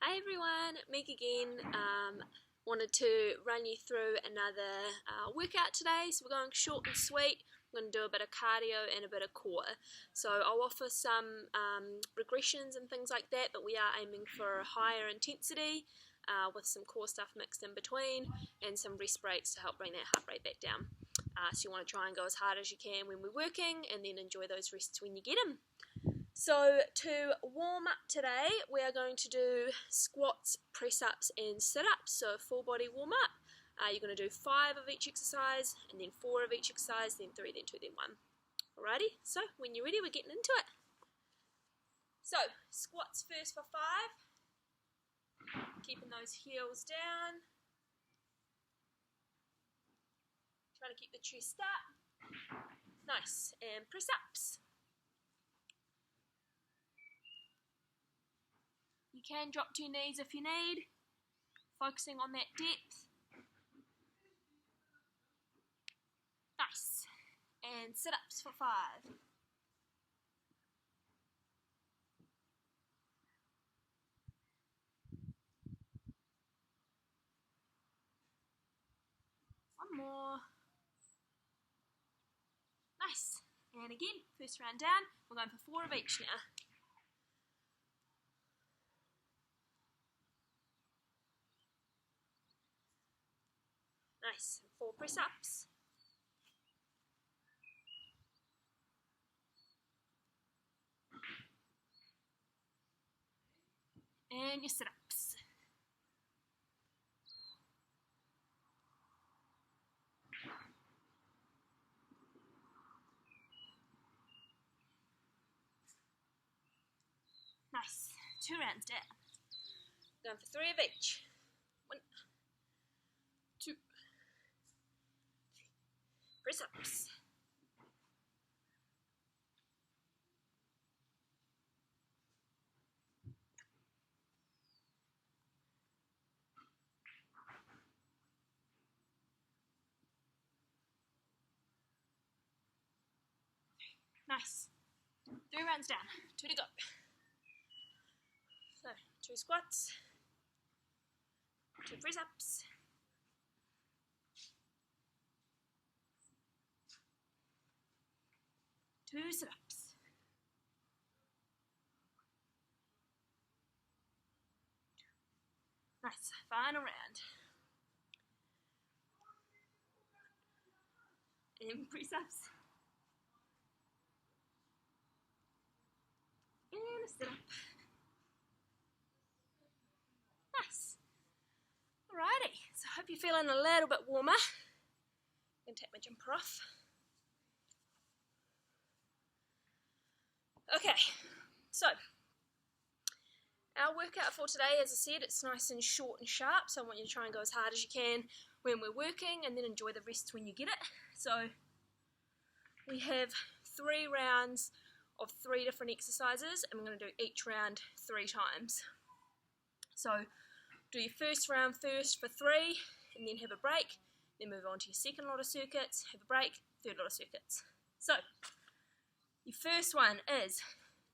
Hi everyone, Meg again. Wanted to run you through another workout today. So we're going short and sweet. I'm going to do a bit of cardio and a bit of core. So I'll offer some regressions and things like that, but we are aiming for a higher intensity with some core stuff mixed in between and some rest breaks to help bring that heart rate back down. So you want to try and go as hard as you can when we're working and then enjoy those rests when you get them. So to warm up today, we are going to do squats, press-ups and sit-ups, so a full body warm-up. You're going to do 5 of each exercise, and then 4 of each exercise, then 3, then 2, then 1. Alrighty, so when you're ready, we're getting into it. So, squats first for 5, keeping those heels down. Try to keep the chest up. Nice, and press-ups. You can drop to your knees if you need, focusing on that depth. Nice. And sit-ups for 5. One more. Nice. And again, first round down. We're going for 4 of each now. Nice. 4 press-ups. And your sit-ups. Nice. 2 rounds down. Going for 3 of each. 1, 2, 3. Press-ups. Nice. 3 rounds down. 2 to go. So, 2 squats, 2 press-ups, 2 sit-ups. Nice. Final round. And press-ups. And a sit-up. Nice. Alrighty, so I hope you're feeling a little bit warmer. I'm going to take my jumper off. Okay, so our workout for today, as I said, it's nice and short and sharp, so I want you to try and go as hard as you can when we're working and then enjoy the rest when you get it. So we have 3 rounds of 3 different exercises, and we're going to do each round 3 times. So do your first round first for 3, and then have a break, then move on to your second lot of circuits, have a break, third lot of circuits. So your first one is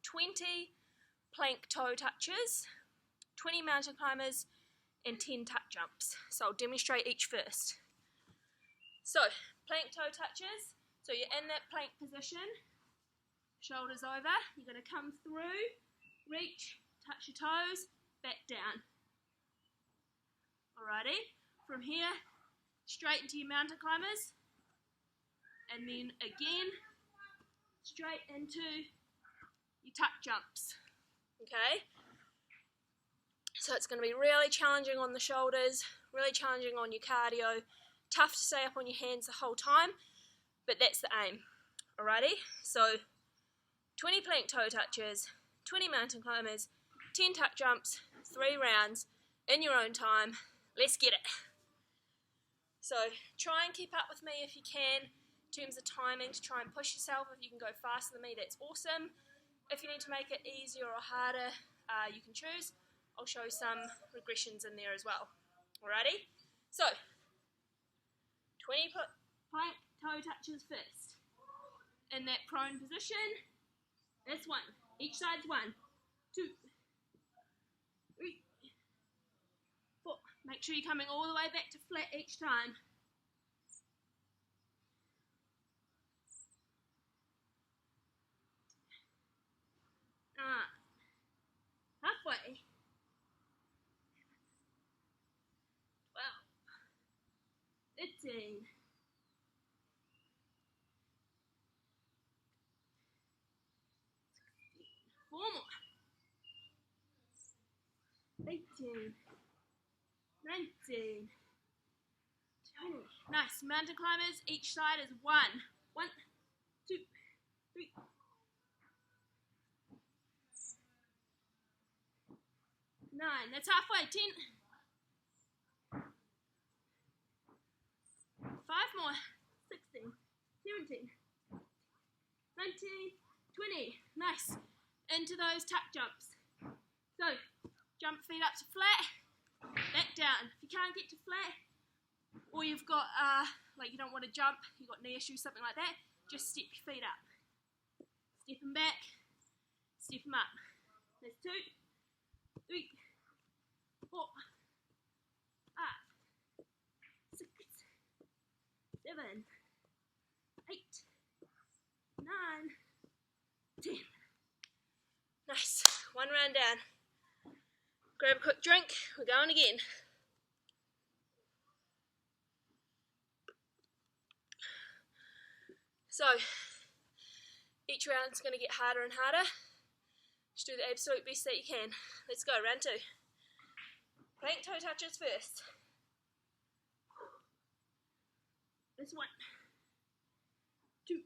20 plank toe touches, 20 mountain climbers, and 10 tuck jumps. So I'll demonstrate each first. So plank toe touches, so you're in that plank position, shoulders over, you're going to come through, reach, touch your toes, back down. Alrighty, from here, straight into your mountain climbers, and then again, straight into your tuck jumps. Okay, so it's going to be really challenging on the shoulders, really challenging on your cardio, tough to stay up on your hands the whole time, but that's the aim. Alrighty, so 20 plank toe touches, 20 mountain climbers, 10 tuck jumps, 3 rounds in your own time. Let's get it. So try and keep up with me if you can in terms of timing to try and push yourself. If you can go faster than me, that's awesome. If you need to make it easier or harder, you can choose. I'll show some regressions in there as well. Alrighty? So 20 plank toe touches first. In that prone position, that's 1. Each side's 1, 2, 3, Make sure you're coming all the way back to flat each time. Halfway. 12. 13. 4 more. 18. 19. 20. Nice. Mountain climbers, each side is 1. 1, 2, 3. 9. That's halfway. 10. 5 more. 16. 17. 19. 20. Nice. Into those tuck jumps. So, jump feet up to flat, back down. If you can't get to flat, or you've got, like you don't want to jump, you've got knee issues, something like that, just step your feet up. Step them back, step them up. There's 2, 3, 4, 5, 6, 7, 8, 9, 10. Nice. 1 round down. Grab a quick drink. We're going again. So, each round's going to get harder and harder. Just do the absolute best that you can. Let's go, round 2. Plank toe touches first. This 1, 2.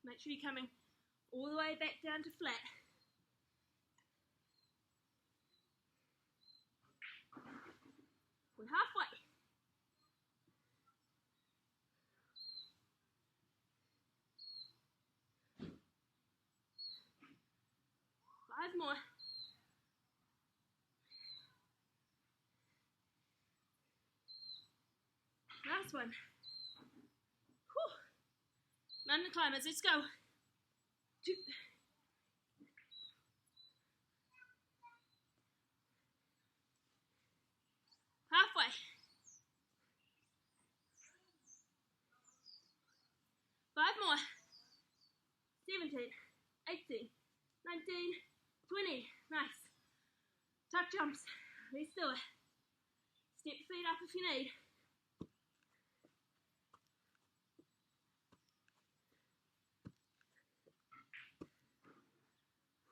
Make sure you're coming all the way back down to flat. We're halfway. 5 more. Last one. Whew. Mountain climbers, let's go. 2. Halfway. 5 more. 17, 18, 19, 20. Nice. Tuck jumps. Let's do it. Step your feet up if you need.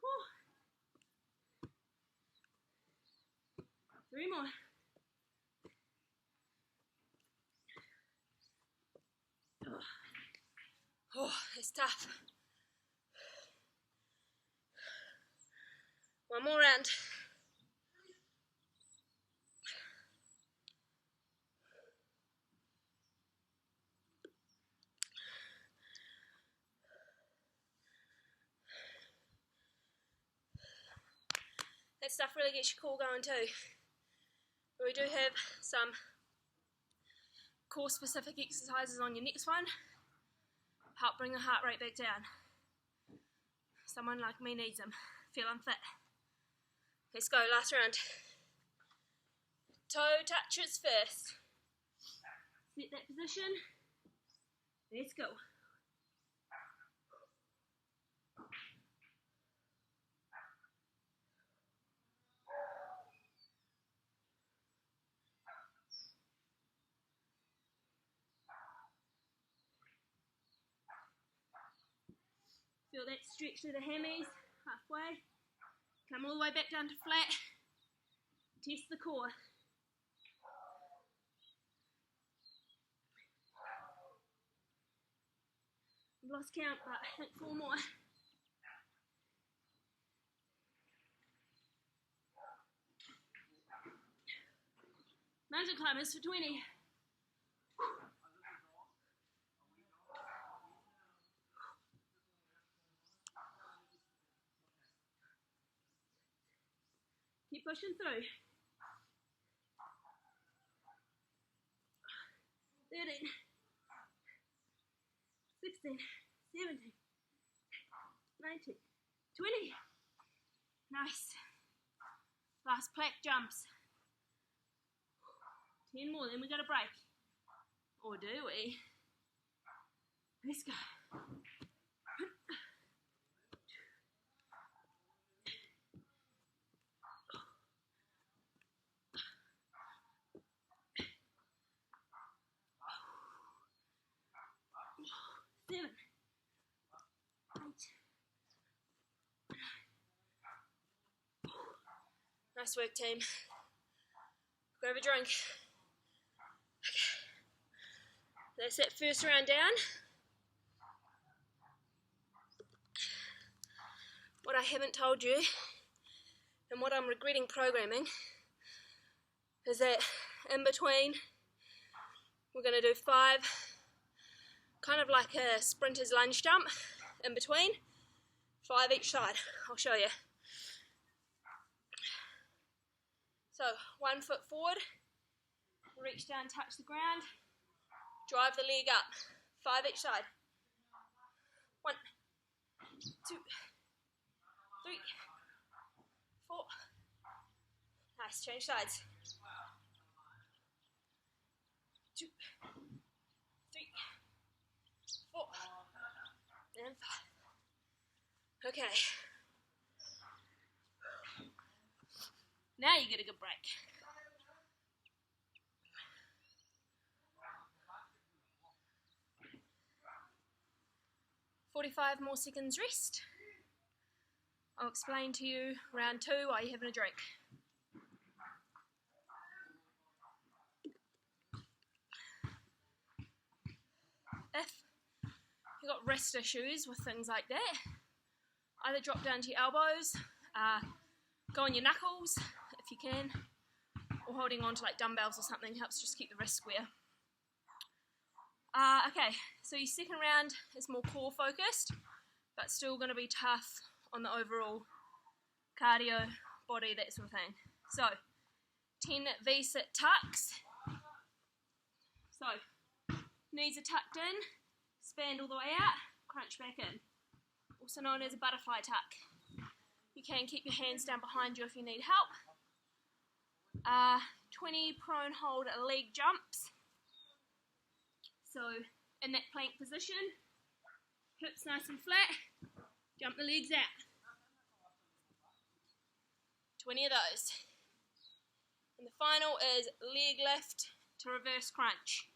Whew. 3 more. Oh, it's tough. 1 more round. That stuff really gets your core going too. We do have some core specific exercises on your next one. Help bring the heart rate back down. Someone like me needs them. Feel unfit. Let's go, last round. Toe touches first. Set that position. Let's go. Feel that stretch through the hammies, halfway. Come all the way back down to flat. Test the core. I've lost count, but I think 4 more. Mountain climbers for 20. Keep pushing through. 13, 16, 17, 19, 20. Nice. Last plank jumps. 10 more, then we got a break. Or do we? Let's go. Seven. 8. Nice work, team. Grab a drink. Okay. That's that first round down. What I haven't told you, and what I'm regretting programming, is that in between, we're going to do 5, kind of like a sprinter's lunge jump, in between, 5 each side. I'll show you. So, 1 foot forward, reach down, touch the ground, drive the leg up, 5 each side. 1, 2, 3, 4. Nice, change sides. 2, 3, 4, and 5. Okay. Now you get a good break. 45 more seconds rest. I'll explain to you round 2 while you're having a drink. If you've got wrist issues with things like that, either drop down to your elbows, go on your knuckles if you can, or holding on to like dumbbells or something helps just keep the wrist square. Okay, so your second round is more core focused, but still going to be tough on the overall cardio, body, that sort of thing. So, 10 V-sit tucks. So, knees are tucked in, spanned all the way out, crunch back in. Also known as a butterfly tuck. You can keep your hands down behind you if you need help. 20 prone hold leg jumps. So, in that plank position, hips nice and flat, jump the legs out. 20 of those. And the final is leg lift to reverse crunch.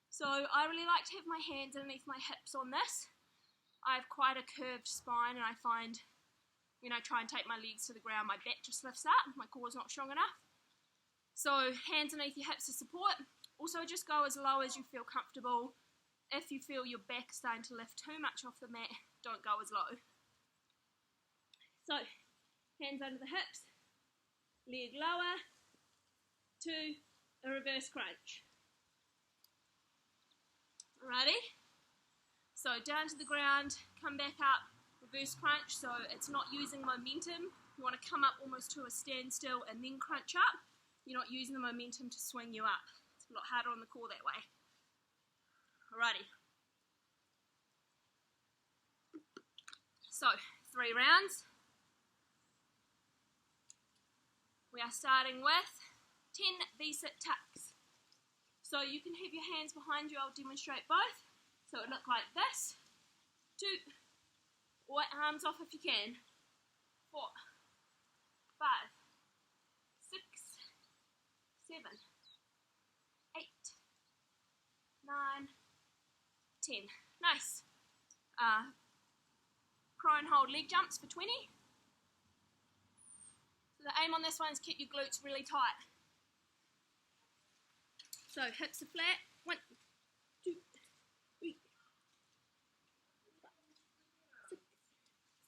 So I really like to have my hands underneath my hips on this. I have quite a curved spine, and I find when I try and take my legs to the ground, my back just lifts up, my core is not strong enough. So hands underneath your hips to support. Also just go as low as you feel comfortable. If you feel your back starting to lift too much off the mat, don't go as low. So, hands under the hips, leg lower, to a reverse crunch. Alrighty? So down to the ground, come back up, reverse crunch, so it's not using momentum. You want to come up almost to a standstill and then crunch up. You're not using the momentum to swing you up. It's a lot harder on the core that way. Alrighty. So, 3 rounds. We are starting with 10 V-sit tucks. So you can have your hands behind you. I'll demonstrate both. So it look like this. 2, or arms off if you can. 4, 5, 6, 7, 8, 9, 10. Nice. Prone hold leg jumps for 20. So the aim on this one is keep your glutes really tight. So hips are flat. 1, 2, 3, 5, 6,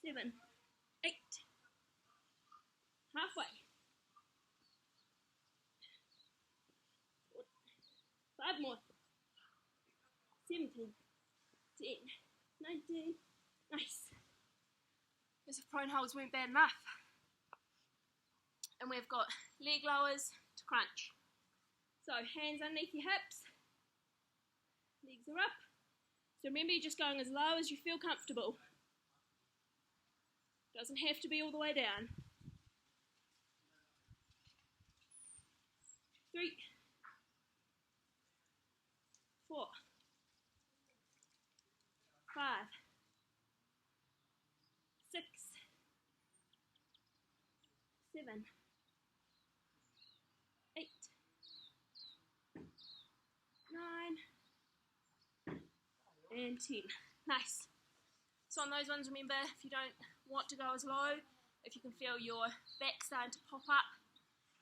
7, 8. Halfway. 5 more. 17, 10, 19. Nice. Those prone holds weren't bad enough. And we've got leg lowers to crunch. So hands underneath your hips, legs are up. So remember, you're just going as low as you feel comfortable. Doesn't have to be all the way down. 3, 4, 5, 6, 7, 8, 9, and 10. Nice. So on those ones, remember, if you don't want to go as low, if you can feel your back starting to pop up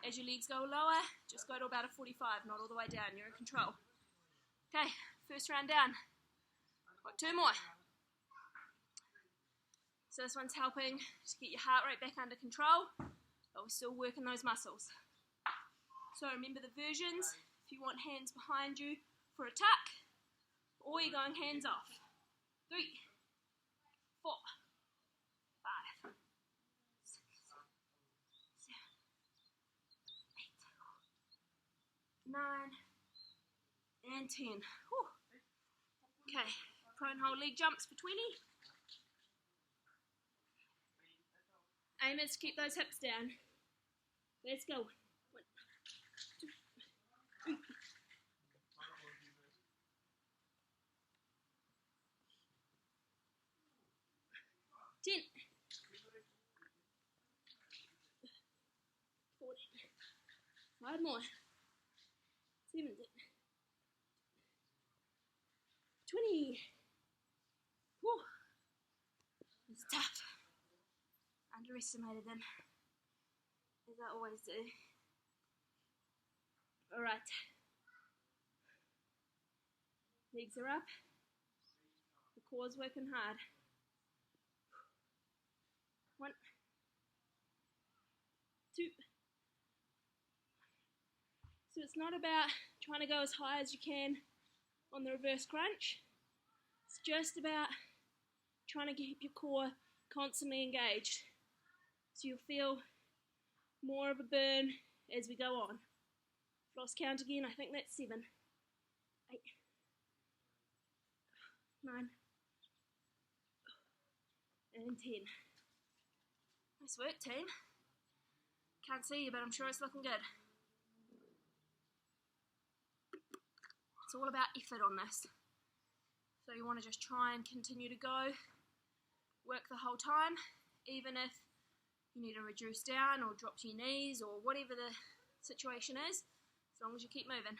as your legs go lower, just go to about a 45, not all the way down. You're in control. Okay, first round down. Got 2 more. So this one's helping to get your heart rate back under control, but we're still working those muscles. So remember the versions. If you want hands behind you for a tuck, or you're going hands off. 3, 4, 5, 6, 7, 8, 9, and 10. Whew. Okay, prone hold leg jumps for 20. Aim is to keep those hips down. Let's go. 1, 2, 3. 10. 14. 5 more. 17. 20. Whew. It's tough. Underestimated them, as I always do. Alright. Legs are up. The core's working hard. 1, 2. So it's not about trying to go as high as you can on the reverse crunch. It's just about trying to keep your core constantly engaged. So you'll feel more of a burn as we go on. Lost count again, I think that's 7, 8, 9, and 10. Nice work, team. Can't see you, but I'm sure it's looking good. It's all about effort on this. So you want to just try and continue to go, work the whole time, even if you need to reduce down or drop to your knees or whatever the situation is, as long as you keep moving.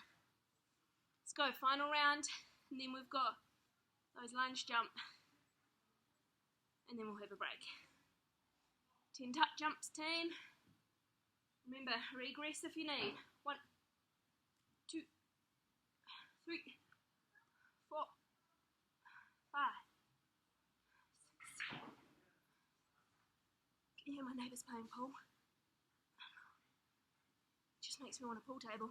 Let's go, final round, and then we've got those lunge jump, and then we'll have a break. 10 tuck jumps, team. Remember, regress if you need. 1, 2, 3, 4, 5, 6. Can you hear my neighbours playing pool? It just makes me want a pool table.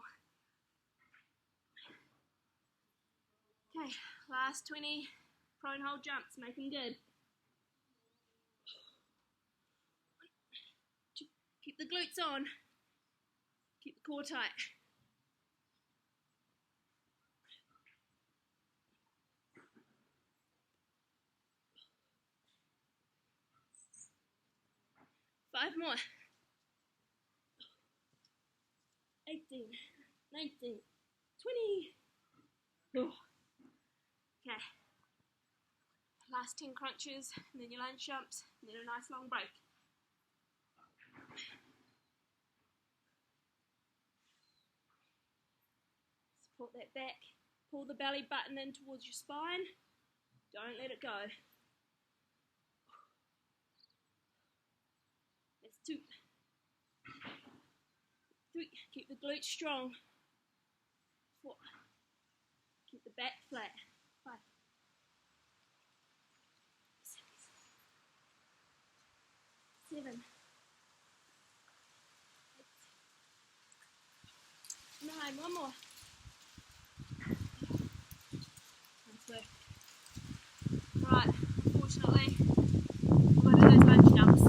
Okay, last 20 prone hold jumps, make them good. 1, 2, keep the glutes on. Keep the core tight. 5 more. 18, 19, 20. Oh. Okay. Last 10 crunches, and then your lunge jumps, and then a nice long break. Support that back. Pull the belly button in towards your spine. Don't let it go. That's 2. 3. Keep the glutes strong. 4. Keep the back flat. 5. 6. 7. 8. 9. One more. Nice work. Right, unfortunately, we've got to do those lunge jumps.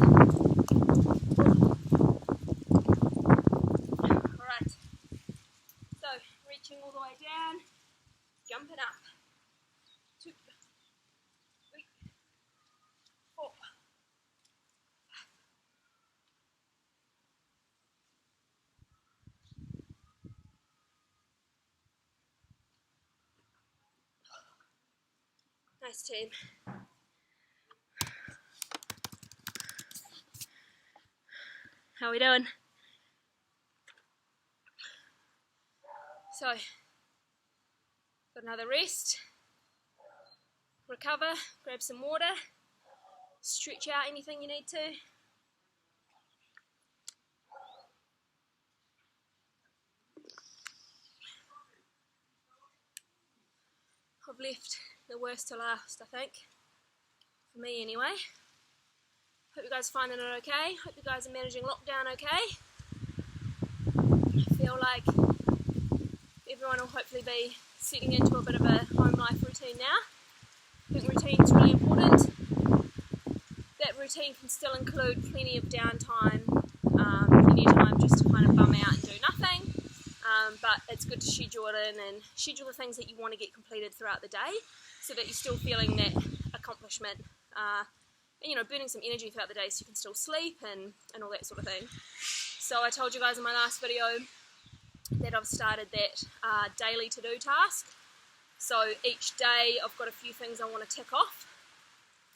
Alright, so reaching all the way down, jumping up. 2, 3, 4, Nice team. How are we doing? So, got another rest, recover, grab some water, stretch out anything you need to. I've left the worst to last, I think, for me anyway. Hope you guys are finding it okay. Hope you guys are managing lockdown okay. I feel like everyone will hopefully be setting into a bit of a home life routine now. I think routine's really important. That routine can still include plenty of downtime, plenty of time just to kind of bum out and do nothing. But it's good to schedule it in and schedule the things that you want to get completed throughout the day so that you're still feeling that accomplishment and, you know, burning some energy throughout the day so you can still sleep and all that sort of thing. So I told you guys in my last video that I've started that daily to-do task. So each day I've got a few things I want to tick off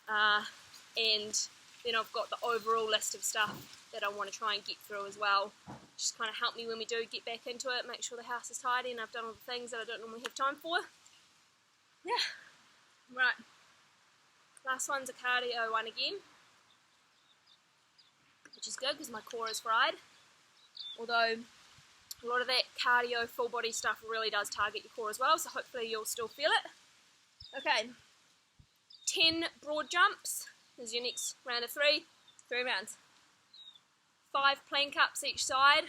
and then I've got the overall list of stuff that I want to try and get through as well. Just kind of help me when we do get back into it, make sure the house is tidy and I've done all the things that I don't normally have time for. Yeah, right. Last one's a cardio one again, which is good because my core is fried. Although a lot of that cardio full body stuff really does target your core as well, so hopefully you'll still feel it. Okay, 10 broad jumps is your next round of 3 rounds. 5 plank ups each side,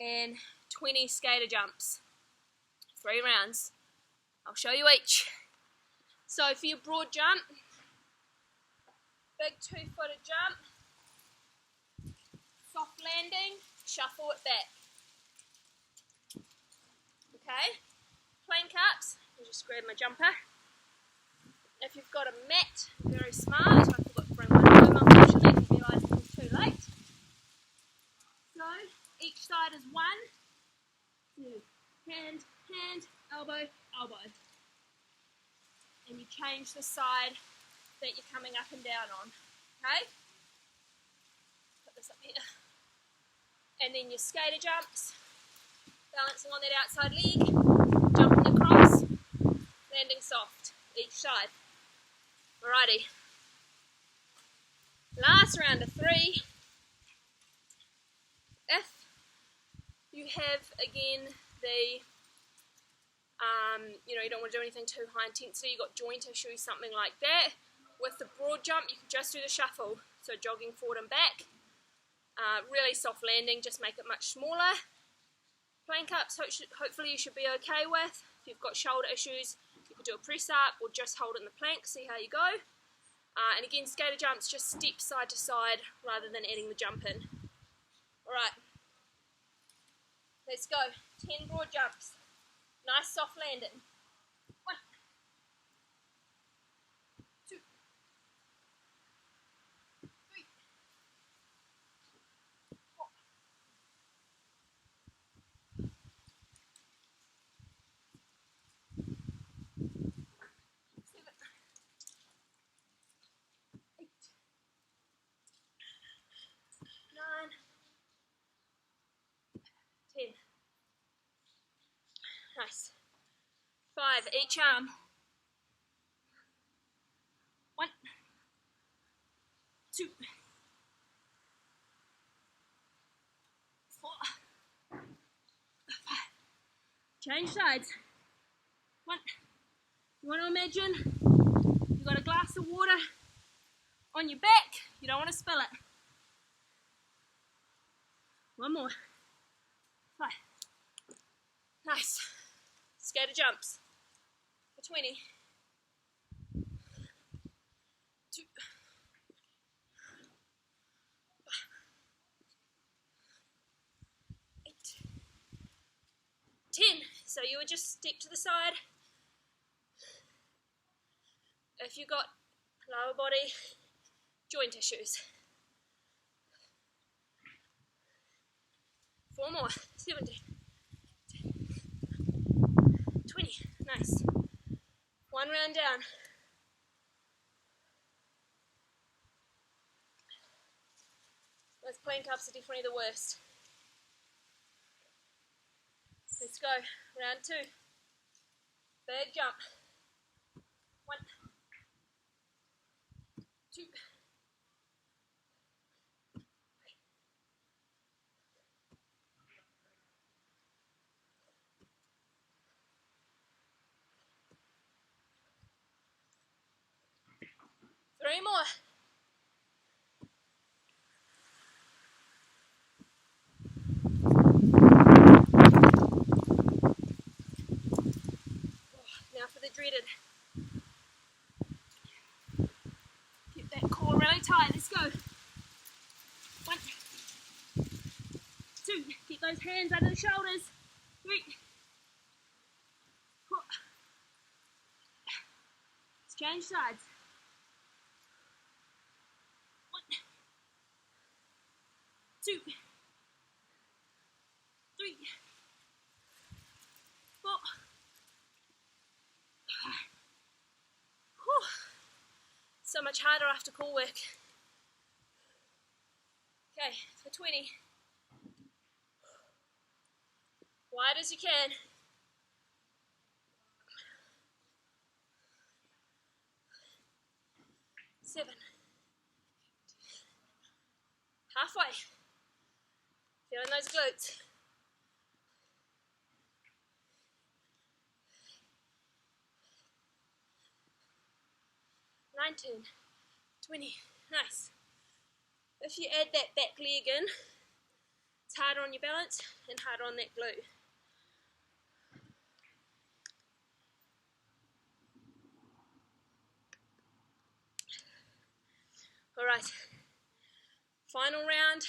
and 20 skater jumps, 3 rounds. I'll show you each. So for your broad jump, big 2-footed jump, soft landing, shuffle it back. Okay, plank ups, I'll just grab my jumper. If you've got a mat, very smart. I forgot to bring one home, unfortunately, I realised it was too late. So, each side is 1, 2, hand, hand, elbow, elbow. And you change the side that you're coming up and down on. Okay? Put this up here. And then your skater jumps, balancing on that outside leg, jumping across, landing soft, each side. Alrighty. Last round of 3. If you have, again, the, you don't want to do anything too high intensity, you've got joint issues, something like that, with the broad jump, you can just do the shuffle. So jogging forward and back. Really soft landing, just make it much smaller. Plank ups, hopefully you should be okay with. If you've got shoulder issues, you could do a press up or just hold it in the plank, see how you go. And again, skater jumps, just step side to side rather than adding the jump in. Alright, let's go. 10 broad jumps. Nice soft landing. 1, 2, 3, 4, 7, 8, 9, 10. Nice. 5 each arm. 1, 2, 4, 5. Change sides. 1. You want to imagine you've got a glass of water on your back. You don't want to spill it. 1 more. 5. Nice. Skater jumps for 20. 2. 8. 10. So you would just step to the side. If you've got lower body joint issues. 4 more. 17. 20. Nice. 1 round round down. Those plank ups are definitely the worst. Let's go. Round 2. Big jump. 1, 2. 3 more. Now for the dreaded. Keep that core really tight. Let's go. 1, 2. Keep those hands under the shoulders. 3, 4. Let's change sides. 1, 2, 3, 4. Whew. So much harder after core work. Okay, for 20. Wide as you can. 7. Halfway. Feeling those glutes. 19, 20. Nice. If you add that back leg in, it's harder on your balance and harder on that glute. Alright, final round,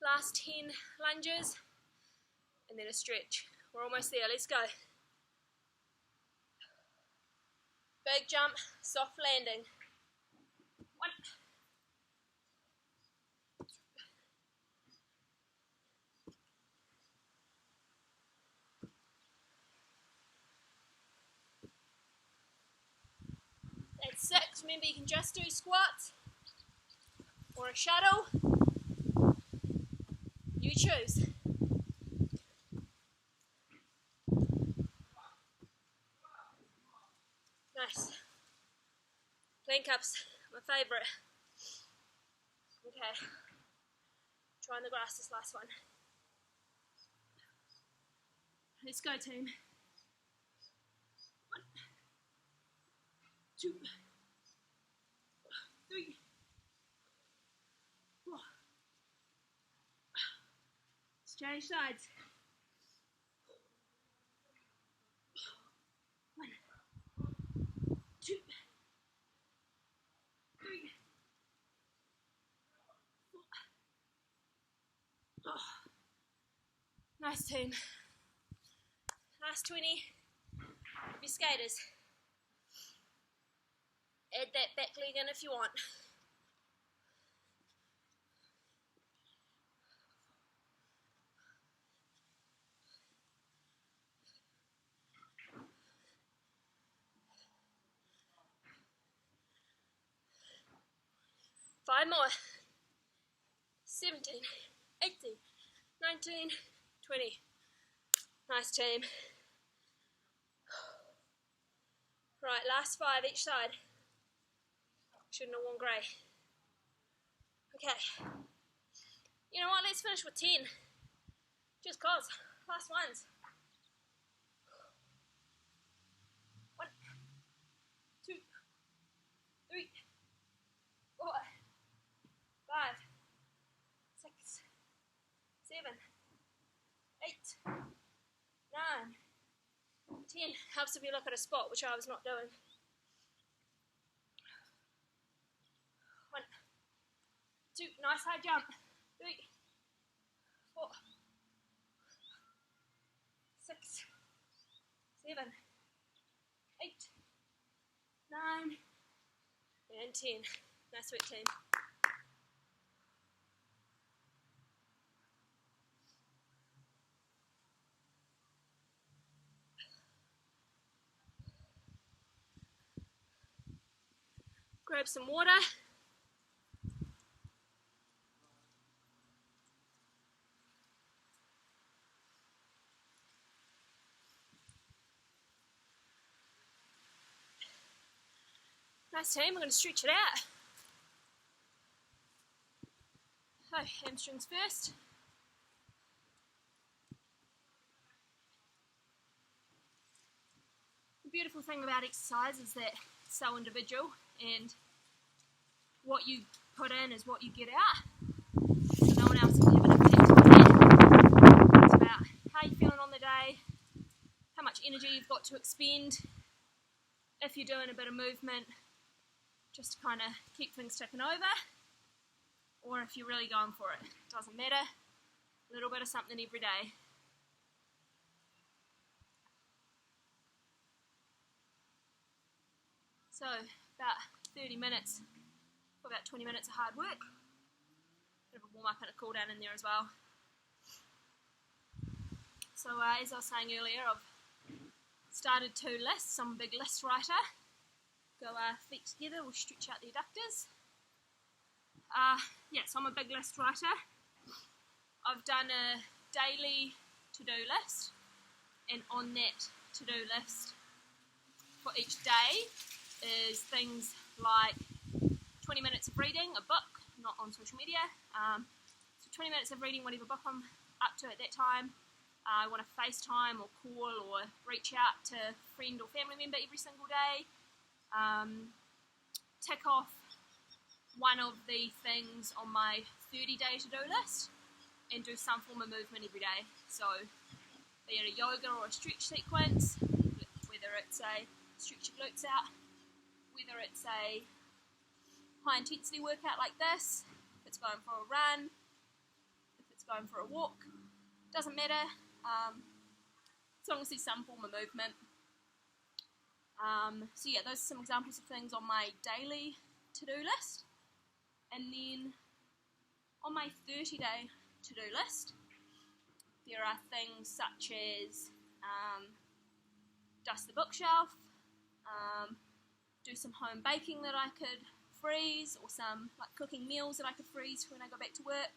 last 10 lunges, and then a stretch. We're almost there, let's go. Big jump, soft landing. 1, 6. Remember, you can just do squats or a shuttle. You choose. Nice. Plank ups, my favourite. Okay. Trying the grass this last one. Let's go, team. 1, 2, 3, 4. Let's change sides. 1, 2, 3, 4. Oh. Nice, team. Last 20. Your skaters. Add that back leg in if you want. 5 more. 17, 18, 19, 20. Nice, team. Right, last 5 each side. Shouldn't have worn grey. Okay. You know what, let's finish with 10. Just cause. Last ones. 1, 2, 3, 4, 5, 6, 7, 8, 9, 10. Helps if you look at a spot, which I was not doing. 1, 2, nice high jump. 3, 4, 6, 7, 8, 9, and 10. Nice work, team. grab some water. Nice team, we're going to stretch it out. So, hamstrings first. The beautiful thing about exercise is that it's so individual, and what you put in is what you get out. So no one else can have an impact on that. It's about how you're feeling on the day, how much energy you've got to expend, if you're doing a bit of movement, just to kind of keep things ticking over, or if you're really going for it. Doesn't matter, a little bit of something every day. So about 30 minutes, about 20 minutes of hard work. Bit of a warm up and a cool down in there as well. So as I was saying earlier, I've started 2 lists. I'm a big list writer. Go feet together, we'll stretch out the adductors. So I'm a big list writer. I've done a daily to-do list, and on that to-do list for each day is things like 20 minutes of reading a book, not on social media. So 20 minutes of reading whatever book I'm up to at that time. I want to FaceTime or call or reach out to a friend or family member every single day. Tick off one of the things on my 30-day to-do list and do some form of movement every day. So be it a yoga or a stretch sequence, whether it's a stretch your glutes out, whether it's a high intensity workout like this, if it's going for a run, if it's going for a walk, doesn't matter, as long as there's some form of movement. So yeah, those are some examples of things on my daily to-do list. And then on my 30-day to-do list, there are things such as dust the bookshelf, do some home baking that I could freeze, or some like cooking meals that I could freeze for when I go back to work,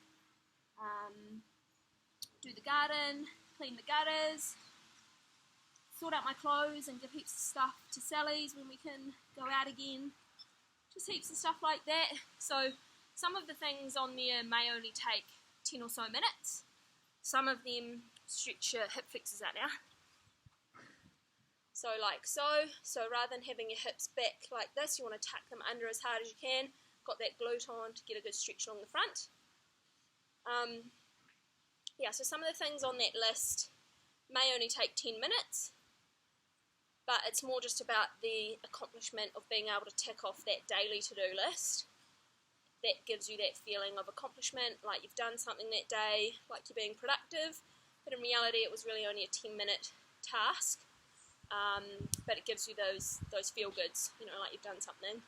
do the garden, clean the gutters, sort out my clothes and give heaps of stuff to Sally's when we can go out again, just heaps of stuff like that. So some of the things on there may only take 10 or so minutes. Some of them stretch your hip flexors out now. So like so rather than having your hips back like this, you want to tuck them under as hard as you can. Got that glute on to get a good stretch along the front. So some of the things on that list may only take 10 minutes, but it's more just about the accomplishment of being able to tick off that daily to-do list. That gives you that feeling of accomplishment, like you've done something that day, like you're being productive, but in reality it was really only a 10-minute task. But it gives you those feel-goods, like you've done something.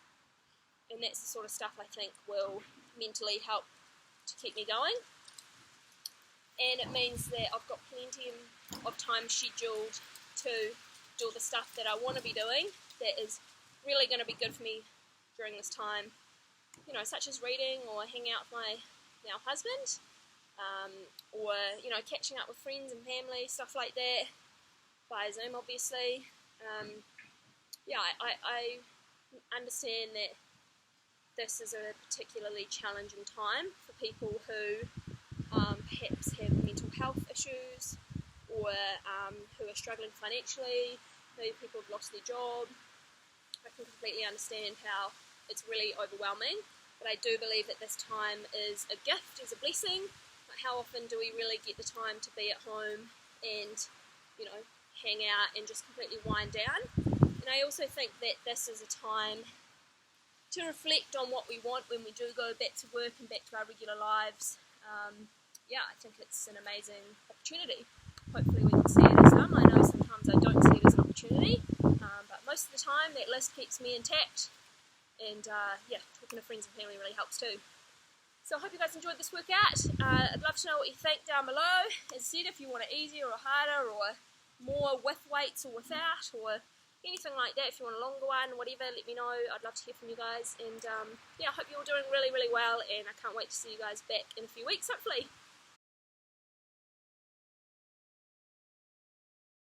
And that's the sort of stuff I think will mentally help to keep me going. And it means that I've got plenty of time scheduled to do the stuff that I want to be doing that is really going to be good for me during this time, such as reading or hanging out with my now husband, or catching up with friends and family, stuff like that, via Zoom obviously. I understand that this is a particularly challenging time for people who perhaps have mental health issues, or who are struggling financially. Maybe people have lost their job. I can completely understand how it's really overwhelming, but I do believe that this time is a gift, is a blessing. Like, how often do we really get the time to be at home and, hang out and just completely wind down? And I also think that this is a time to reflect on what we want when we do go back to work and back to our regular lives. I think it's an amazing opportunity. Hopefully we can see it as some. I know sometimes I don't see it as an opportunity, but most of the time that list keeps me intact, and talking to friends and family really helps too. So I hope you guys enjoyed this workout. I'd love to know what you think down below. As I said, if you want it easier or harder, or more with weights or without, or anything like that. If you want a longer one, whatever, let me know. I'd love to hear from you guys. And yeah, I hope you're all doing really, really well, and I can't wait to see you guys back in a few weeks, hopefully.